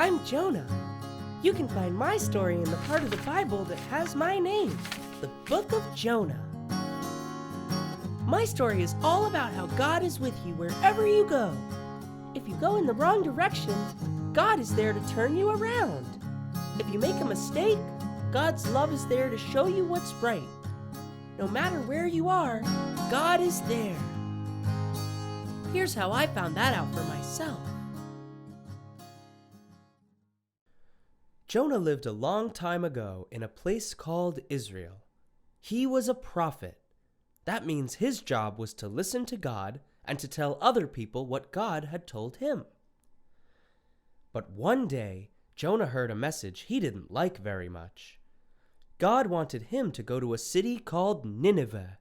I'm Jonah. You can find my story in the part of the Bible that has my name, the Book of Jonah. My story is all about how God is with you wherever you go. If you go in the wrong direction, God is there to turn you around. If you make a mistake, God's love is there to show you what's right. No matter where you are, God is there. Here's how I found that out for myself. Jonah lived a long time ago in a place called Israel. He was a prophet. That means his job was to listen to God and to tell other people what God had told him. But one day, Jonah heard a message he didn't like very much. God wanted him to go to a city called Nineveh.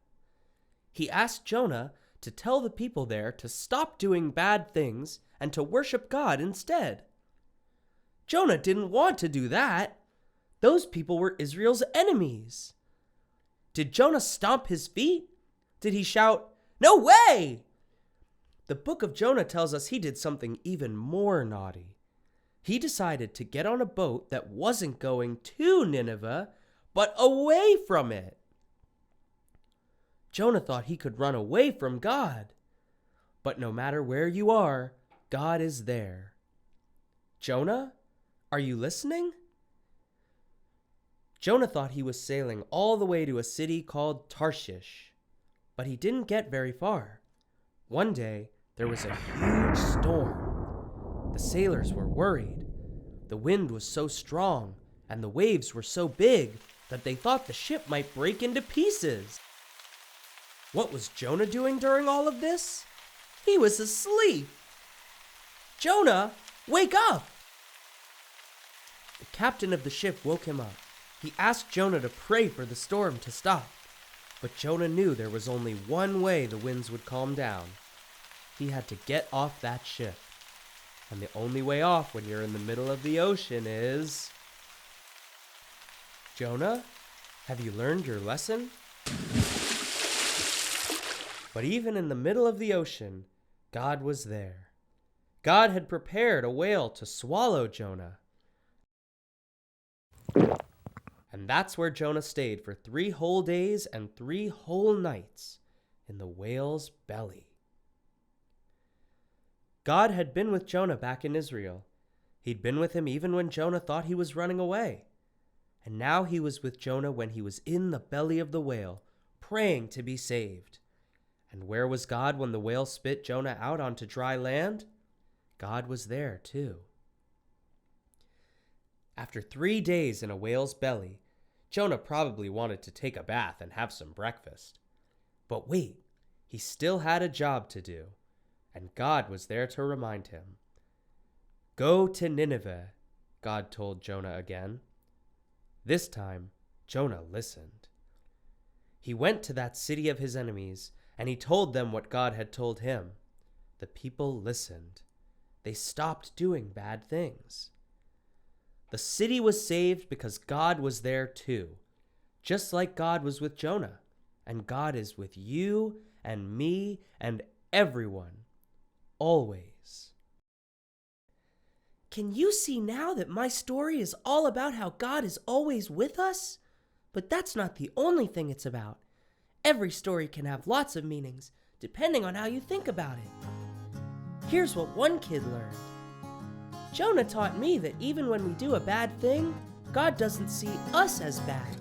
He asked Jonah to tell the people there to stop doing bad things and to worship God instead. Jonah didn't want to do that. Those people were Israel's enemies. Did Jonah stomp his feet? Did he shout, "No way"? The book of Jonah tells us he did something even more naughty. He decided to get on a boat that wasn't going to Nineveh, but away from it. Jonah thought he could run away from God. But no matter where you are, God is there. Jonah, are you listening? Jonah thought he was sailing all the way to a city called Tarshish, but he didn't get very far. One day, there was a huge storm. The sailors were worried. The wind was so strong and the waves were so big that they thought the ship might break into pieces. What was Jonah doing during all of this? He was asleep. Jonah, wake up! The captain of the ship woke him up. He asked Jonah to pray for the storm to stop. But Jonah knew there was only one way the winds would calm down. He had to get off that ship. And the only way off when you're in the middle of the ocean is... Jonah, have you learned your lesson? But even in the middle of the ocean, God was there. God had prepared a whale to swallow Jonah. And that's where Jonah stayed for 3 whole days and 3 whole nights, in the whale's belly. God had been with Jonah back in Israel. He'd been with him even when Jonah thought he was running away. And now he was with Jonah when he was in the belly of the whale, praying to be saved. And where was God when the whale spit Jonah out onto dry land? God was there too. After 3 days in a whale's belly, Jonah probably wanted to take a bath and have some breakfast. But wait, he still had a job to do, and God was there to remind him. Go to Nineveh, God told Jonah again. This time, Jonah listened. He went to that city of his enemies, and he told them what God had told him. The people listened. They stopped doing bad things. The city was saved because God was there too, just like God was with Jonah, and God is with you and me and everyone, always. Can you see now that my story is all about how God is always with us? But that's not the only thing it's about. Every story can have lots of meanings, depending on how you think about it. Here's what one kid learned. Jonah taught me that even when we do a bad thing, God doesn't see us as bad.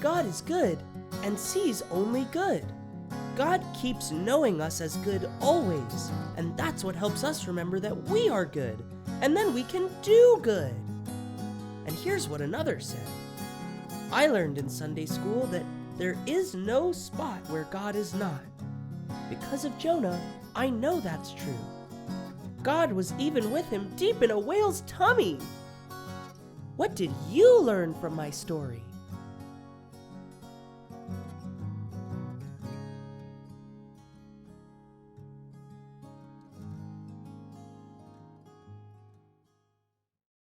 God is good and sees only good. God keeps knowing us as good always, and that's what helps us remember that we are good, and then we can do good. And here's what another said. I learned in Sunday school that there is no spot where God is not. Because of Jonah, I know that's true. God was even with him deep in a whale's tummy. What did you learn from my story?